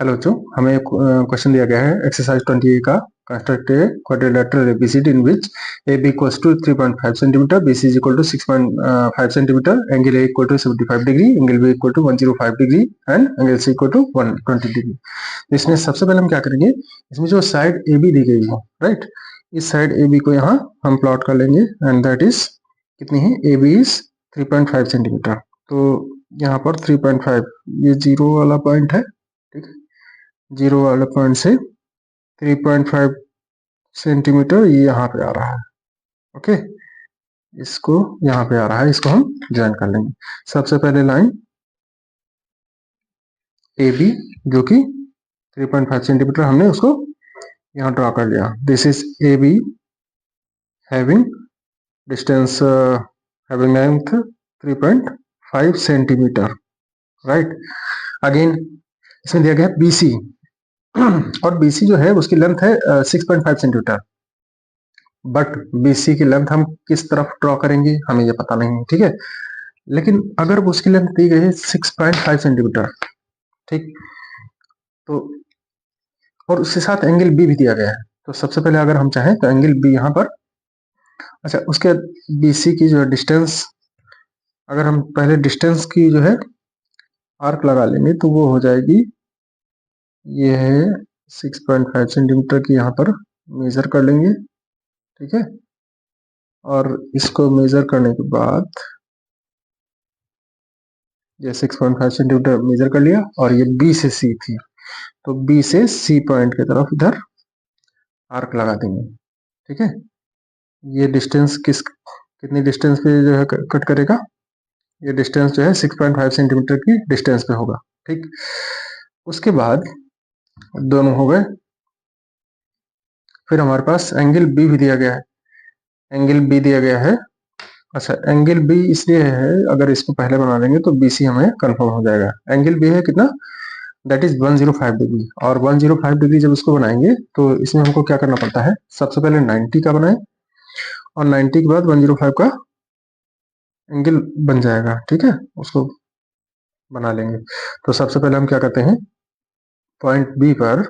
Hello बच्चों, हमें question दिया गया है एक्सरसाइज 20 का। Construct a quadrilateral ABCD in which A B equals to 3.5 centimetre, B C is equal to 6.5 centimetre, angle A equal to 75 degree, angle B equal to 105 degree and angle C equal to 120 degree. इसमें सबसे पहले हम क्या करेंगे, इसमें जो side A be the गई है, राइट, इस साइड ए बी को यहाँ हम प्लॉट कर लेंगे एंड दैट इज कितनी है, ए बी इज 3.5 सेंटीमीटर। तो यहाँ पर 3.5 ये जीरो वाला पॉइंट है, ठीक है, जीरो वाले पॉइंट से 3.5 सेंटीमीटर ये यहाँ पे आ रहा है। ओके, इसको यहाँ पे आ रहा है, इसको हम ज्वाइन कर लेंगे। सबसे पहले लाइन ए बी जो कि 3.5 सेंटीमीटर हमने उसको यहाँ ड्रॉ कर लिया। This is A be having distance having length 3.5 centimetre, right. Again इसमें दिया गया है बी सी और BC जो है उसकी लेंथ है 6.5 सेंटीमीटर, बट BC की लेंथ हम किस तरफ ड्रॉ करेंगे हमें ये पता नहीं है, ठीक है। लेकिन अगर उसकी लेंथ दी गई है 6.5 सेंटीमीटर, ठीक, तो और उसके साथ एंगल B भी दिया गया है, तो सबसे पहले अगर हम चाहें तो एंगल B यहाँ पर, अच्छा, उसके BC की जो डिस्टेंस, अगर हम पहले डिस्टेंस की जो है आर्क लगा लेंगे तो वो हो जाएगी, ये है 6.5 सेंटीमीटर की, यहाँ पर मेजर कर लेंगे, ठीक है। और इसको मेजर करने के बाद ये 6.5 सेंटीमीटर मेजर कर लिया और ये B से C थी, तो B से C पॉइंट की तरफ इधर आर्क लगा देंगे, ठीक है। ये डिस्टेंस कितनी डिस्टेंस पे जो है कट करेगा, ये डिस्टेंस जो है 6.5 सेंटीमीटर की डिस्टेंस पे होगा, ठीक। उसके बाद दोनों हो गए, फिर हमारे पास एंगल B भी दिया गया है, एंगल B दिया गया है। अच्छा, एंगल B इसलिए है, अगर इसको पहले बना लेंगे तो BC हमें कंफर्म हो जाएगा। एंगल B है कितना, दैट इज 105 डिग्री, और 105 डिग्री जब इसको बनाएंगे तो इसमें हमको क्या करना पड़ता है, सबसे पहले 90 का बनाए और 90 के बाद 105 का एंगल बन जाएगा, ठीक है, उसको बना लेंगे। तो सबसे पहले हम क्या करते हैं, पॉइंट B पर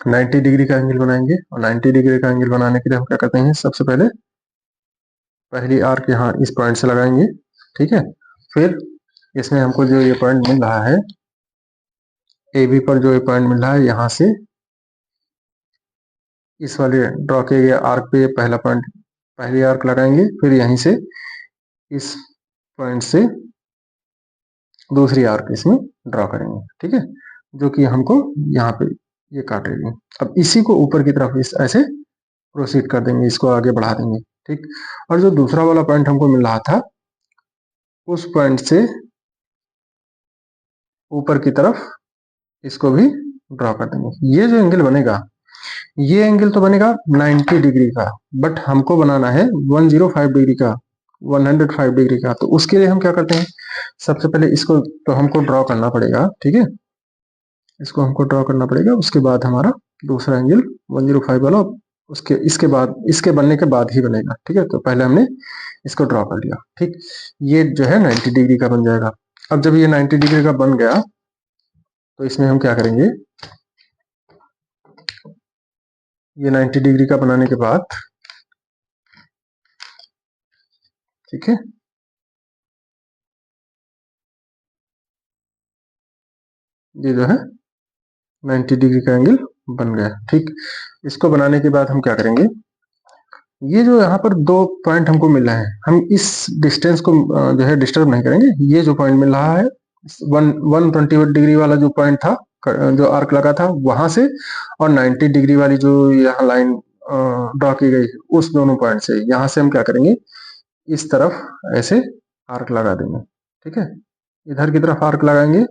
90 डिग्री का एंगल बनाएंगे, और 90 डिग्री का एंगल बनाने के लिए हम क्या करते हैं, सबसे पहले पहली आर्क यहाँ इस पॉइंट से लगाएंगे, ठीक है। फिर इसमें हमको जो ये पॉइंट मिल रहा है ए बी पर, जो ये पॉइंट मिल रहा है, यहाँ से इस वाले ड्रॉ किए गए आर्क पे पहला पॉइंट, पहली आर्क लगाएंगे, फिर यहीं से इस पॉइंट से दूसरी आर्क इसमें ड्रॉ करेंगे, ठीक है, जो कि हमको यहाँ पे ये काटेगी। अब इसी को ऊपर की तरफ इस ऐसे प्रोसीड कर देंगे, इसको आगे बढ़ा देंगे, ठीक। और जो दूसरा वाला पॉइंट हमको मिल रहा था उस पॉइंट से ऊपर की तरफ इसको भी ड्रॉ कर देंगे। ये जो एंगल बनेगा, ये एंगल तो बनेगा 90 डिग्री का, बट हमको बनाना है 105 डिग्री का, 105 डिग्री का। तो उसके लिए हम क्या करते हैं, सबसे पहले इसको तो हमको ड्रॉ करना पड़ेगा, ठीक है, इसको हमको ड्रॉ करना पड़ेगा। उसके बाद हमारा दूसरा एंगल 105 वाला उसके इसके बाद, इसके बनने के बाद ही बनेगा, ठीक है। तो पहले हमने इसको ड्रॉ कर लिया, ठीक, ये जो है 90 डिग्री का बन जाएगा। अब जब ये 90 डिग्री का बन गया तो इसमें हम क्या करेंगे, ये 90 डिग्री का बनाने के बाद, ठीक है, ये जो है 90 डिग्री का एंगल बन गया, ठीक। इसको बनाने के बाद हम क्या करेंगे, ये जो यहाँ पर दो पॉइंट हमको मिल रहे हैं, हम इस डिस्टेंस को जो है डिस्टर्ब नहीं करेंगे। ये जो पॉइंट मिल रहा है 120 डिग्री वाला जो पॉइंट था, जो आर्क लगा था वहां से, और 90 डिग्री वाली जो यहाँ लाइन ड्रॉ की गई उस दोनों पॉइंट से, यहाँ से हम क्या करेंगे, इस तरफ ऐसे आर्क लगा देंगे, ठीक है, इधर की तरफ आर्क लगाएंगे,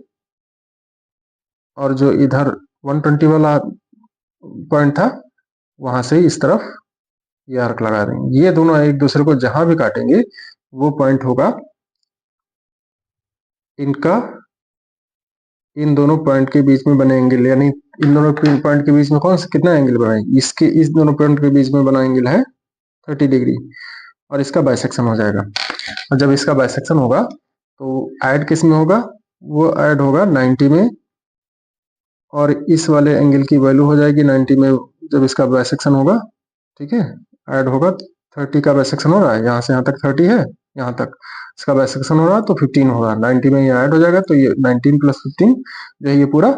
और जो इधर 120 वाला पॉइंट था वहां से इस तरफ ये आर्क लगा देंगे। ये दोनों एक दूसरे को जहां भी काटेंगे वो पॉइंट होगा इनका, इन दोनों पॉइंट के बीच में बने एंगल, यानी इन दोनों पॉइंट के बीच में कौन सा कितना एंगल बना है, इसके इस दोनों पॉइंट के बीच में बना एंगल है 30 डिग्री, और इसका बाइसेक्शन हो जाएगा। और जब इसका बाइसेक्शन होगा तो ऐड किस में होगा, वो ऐड होगा 90 में, और इस वाले एंगल की वैल्यू हो जाएगी 90 में जब इसका बाइसेक्शन होगा, ठीक है, ऐड होगा 30 का बाइसेक्शन हो रहा है, यहाँ से यहाँ तक 30 है, यहाँ तक इसका बाइसेक्शन हो रहा है तो 15 होगा, 90 में ये ऐड हो जाएगा तो ये 19 प्लस 15 जो है ये पूरा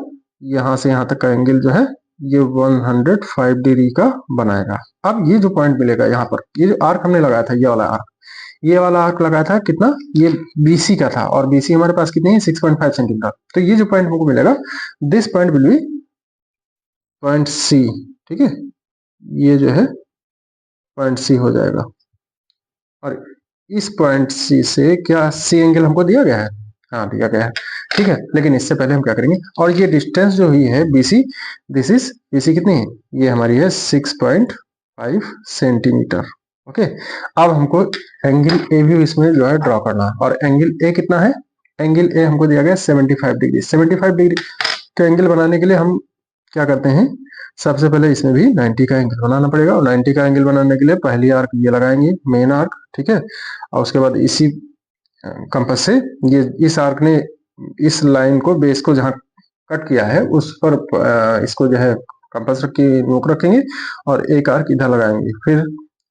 यहाँ से यहाँ तक का एंगल जो है ये 105 डिग्री का बनाएगा। अब ये जो पॉइंट मिलेगा यहाँ पर, ये जो आर्क हमने लगाया था, ये वाला आर्क लगाया था कितना, ये BC का था और BC हमारे पास कितनी है 6.5 सेंटीमीटर। तो ये जो पॉइंट हमको मिलेगा, this point will be point C, ठीक है, ये जो है पॉइंट C हो जाएगा। और इस पॉइंट C से क्या C एंगल हमको दिया गया है, हाँ दिया गया है, ठीक है। लेकिन इससे पहले हम क्या करेंगे, और ये डिस्टेंस जो हुई है BC, दिस इज BC कितनी है, ये हमारी है 6.5 सेंटीमीटर। ओके, अब हमको एंगल ए भी इसमें जो है ड्रॉ करना है, और एंगल ए कितना है, एंगल ए हमको दिया गया 75 डिग्री। 75 डिग्री का एंगल बनाने के लिए हम क्या करते हैं, सबसे पहले इसमें भी 90 का एंगल बनाना पड़ेगा, और 90 का एंगल बनाने के लिए पहली आर्क ये लगाएंगे, मेन आर्क, ठीक है, और उसके बाद इसी कंपास से ये इस आर्क ने इस लाइन को, बेस को जहां कट किया है उस पर इसको जो है कंपास रख के नोक रखेंगे और एक आर्क इधर लगाएंगे, फिर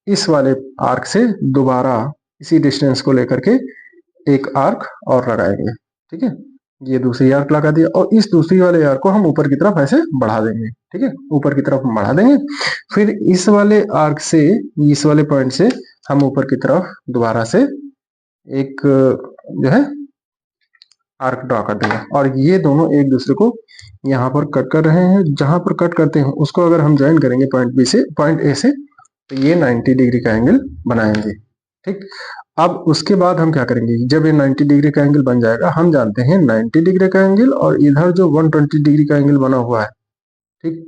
इस वाले आर्क से दोबारा इसी डिस्टेंस को लेकर के एक आर्क और लगाएंगे, ठीक है, ये दूसरी आर्क लगा दिया, और इस दूसरी वाले आर्क को हम ऊपर की तरफ ऐसे बढ़ा देंगे, ठीक है, ऊपर की तरफ बढ़ा देंगे। फिर इस वाले आर्क से, इस वाले पॉइंट से हम ऊपर की तरफ दोबारा से एक जो है आर्क ड्रॉ कर देंगे, और ये दोनों एक दूसरे को यहाँ पर कट कर रहे हैं, जहां पर कट करते हैं उसको अगर हम ज्वाइन करेंगे पॉइंट बी से, पॉइंट ए से, तो ये 90 डिग्री का एंगल बनाएंगे, ठीक। अब उसके बाद हम क्या करेंगे, जब ये 90 डिग्री का एंगल बन जाएगा, हम जानते हैं 90 डिग्री का एंगल और इधर जो 120 डिग्री का एंगल बना हुआ है, ठीक,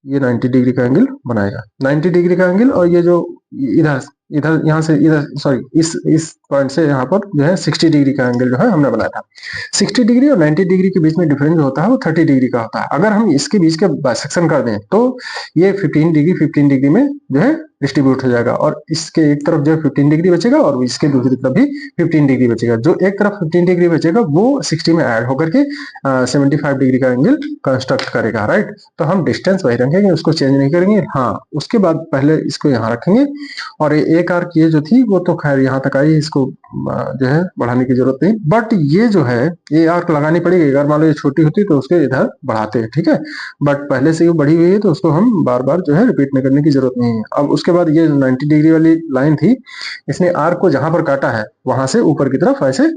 ये 90 डिग्री का एंगल बनाएगा, 90 डिग्री का एंगल, और ये जो इधर इधर यहाँ से इधर, सॉरी, इस पॉइंट से यहाँ पर जो है 60 डिग्री का एंगल जो है हमने बनाया था। 60 डिग्री और 90 डिग्री के बीच में डिफरेंस जो होता है वो 30 डिग्री का होता है। अगर हम इसके बीच का बाइसेक्शन कर दें तो ये 15 डिग्री में जो है डिस्ट्रीब्यूट हो जाएगा, और इसके एक तरफ जो है 15 डिग्री बचेगा और इसके दूसरी तरफ भी 15 डिग्री बचेगा। जो एक तरफ 15 डिग्री बचेगा वो 60 में ऐड होकर के 75 डिग्री का एंगल कंस्ट्रक्ट करेगा, राइट। तो हम डिस्टेंस वही रखेंगे, उसको चेंज नहीं करेंगे। हाँ, उसके बाद पहले इसको यहाँ रखेंगे, और एक आर्क ये जो थी वो तो खैर यहाँ तक आई, इसको जो है बढ़ाने की जरूरत नहीं, बट ये जो है ये आर्क लगानी पड़ेगी। अगर मान लो ये छोटी होती तो उसके इधर बढ़ाते हैं, ठीक है, बट पहले से ये बढ़ी हुई है तो उसको हम बार बार जो है रिपीट नहीं करने की जरूरत नहीं है। अब उसके बाद ये 90 डिग्री वाली लाइन थी, इसने आर्क को जहां पर काटा है वहां से ऊपर की तरफ ऐसे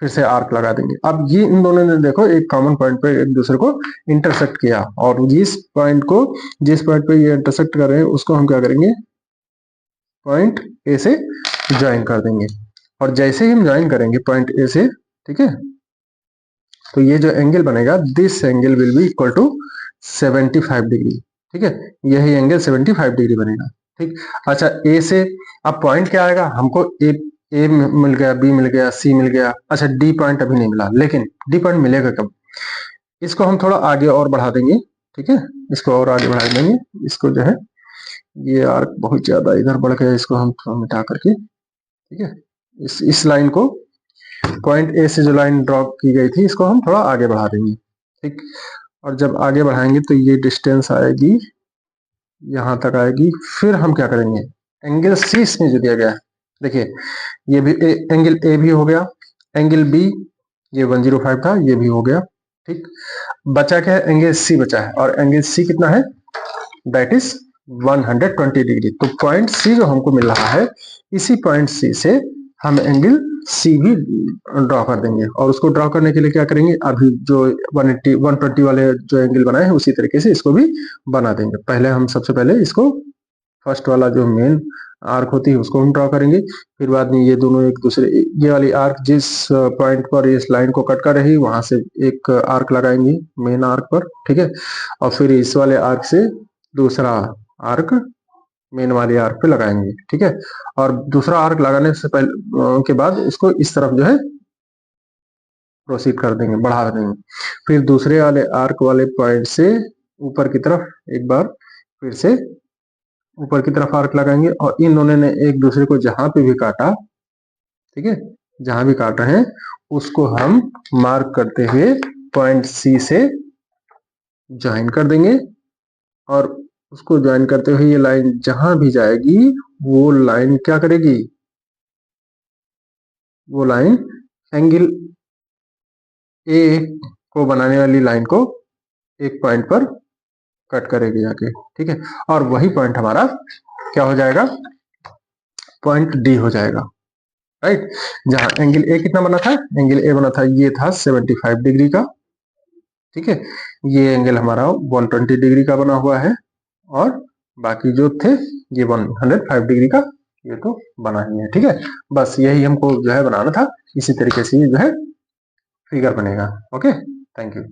फिर से आर्क लगा देंगे। अब ये इन दोनों ने देखो एक कॉमन पॉइंट पे एक दूसरे को इंटरसेक्ट किया, और जिस पॉइंट पे ये इंटरसेक्ट कर रहे हैं उसको हम क्या करेंगे, पॉइंट ए से ज्वाइन कर देंगे। और जैसे ही हम ज्वाइन करेंगे पॉइंट ए से, ठीक है, तो ये जो एंगल बनेगा, this angle will be equal to 75 degree, ठीक है, यही एंगल 75 डिग्री बनेगा, ठीक। अच्छा, ए से अब पॉइंट क्या आएगा, हमको ए मिल गया, बी मिल गया, सी मिल गया। अच्छा, डी पॉइंट अभी नहीं मिला, लेकिन डी पॉइंट मिलेगा कब, इसको हम थोड़ा आगे और बढ़ा देंगे, ठीक है, इसको और आगे बढ़ा देंगे, इसको जो है ये आर्क बहुत ज्यादा इधर बढ़ गया, इसको हम थोड़ा मिटा करके, ठीक है, इस लाइन को, पॉइंट ए से जो लाइन ड्रॉ की गई थी इसको हम थोड़ा आगे बढ़ा देंगे, ठीक। और जब आगे बढ़ाएंगे तो ये डिस्टेंस आएगी यहाँ तक आएगी। फिर हम क्या करेंगे, एंगल सी इसमें जो दिया गया है, देखिए ये भी एंगल ए भी हो गया, एंगल बी ये 105 था, ये भी हो गया, ठीक। बचा क्या है, एंगल सी बचा है, और एंगल सी कितना है, दैट इज 120 डिग्री। तो पॉइंट सी जो हमको मिल रहा है, इसी पॉइंट सी से हम एंगल सी भी ड्रॉ कर देंगे, और उसको ड्रॉ करने के लिए क्या करेंगे, अभी जो 120 वाले जो एंगल बनाए हैं उसी तरीके से इसको भी बना देंगे। पहले हम सबसे पहले इसको फर्स्ट वाला जो मेन आर्क होती है उसको हम ड्रॉ करेंगे, फिर बाद में ये दोनों एक दूसरे, ये वाली आर्क जिस पॉइंट पर इस लाइन को कट कर रही वहां से एक आर्क लगाएंगे मेन आर्क पर, ठीक है, और फिर इस वाले आर्क से दूसरा आर्क मेन वाली आर्क पे लगाएंगे, ठीक है। और दूसरा आर्क लगाने से पहले के बाद इसको इस तरफ जो है प्रोसीड कर देंगे, बढ़ा देंगे। फिर दूसरे वाले आर्क वाले पॉइंट से ऊपर की तरफ एक बार फिर से ऊपर की तरफ आर्क लगाएंगे, और इन दोनों ने एक दूसरे को जहां पे भी काटा, ठीक है, जहां भी काट रहे हैं उसको हम मार्क करते हुए पॉइंट सी से ज्वाइन कर देंगे और उसको ज्वाइन करते हुए ये लाइन जहां भी जाएगी वो लाइन क्या करेगी, वो लाइन एंगल ए को बनाने वाली लाइन को एक पॉइंट पर कट करेगी जाके, ठीक है। और वही पॉइंट हमारा क्या हो जाएगा, पॉइंट डी हो जाएगा, राइट। जहां एंगल ए कितना बना था, एंगल ए बना था ये था 75 डिग्री का, ठीक है। ये एंगल हमारा 120 डिग्री का बना हुआ है और बाकी जो थे ये 105 डिग्री का, ये तो बना ही है, ठीक है। बस यही हमको जो है बनाना था, इसी तरीके से जो है फिगर बनेगा। Okay, thank you.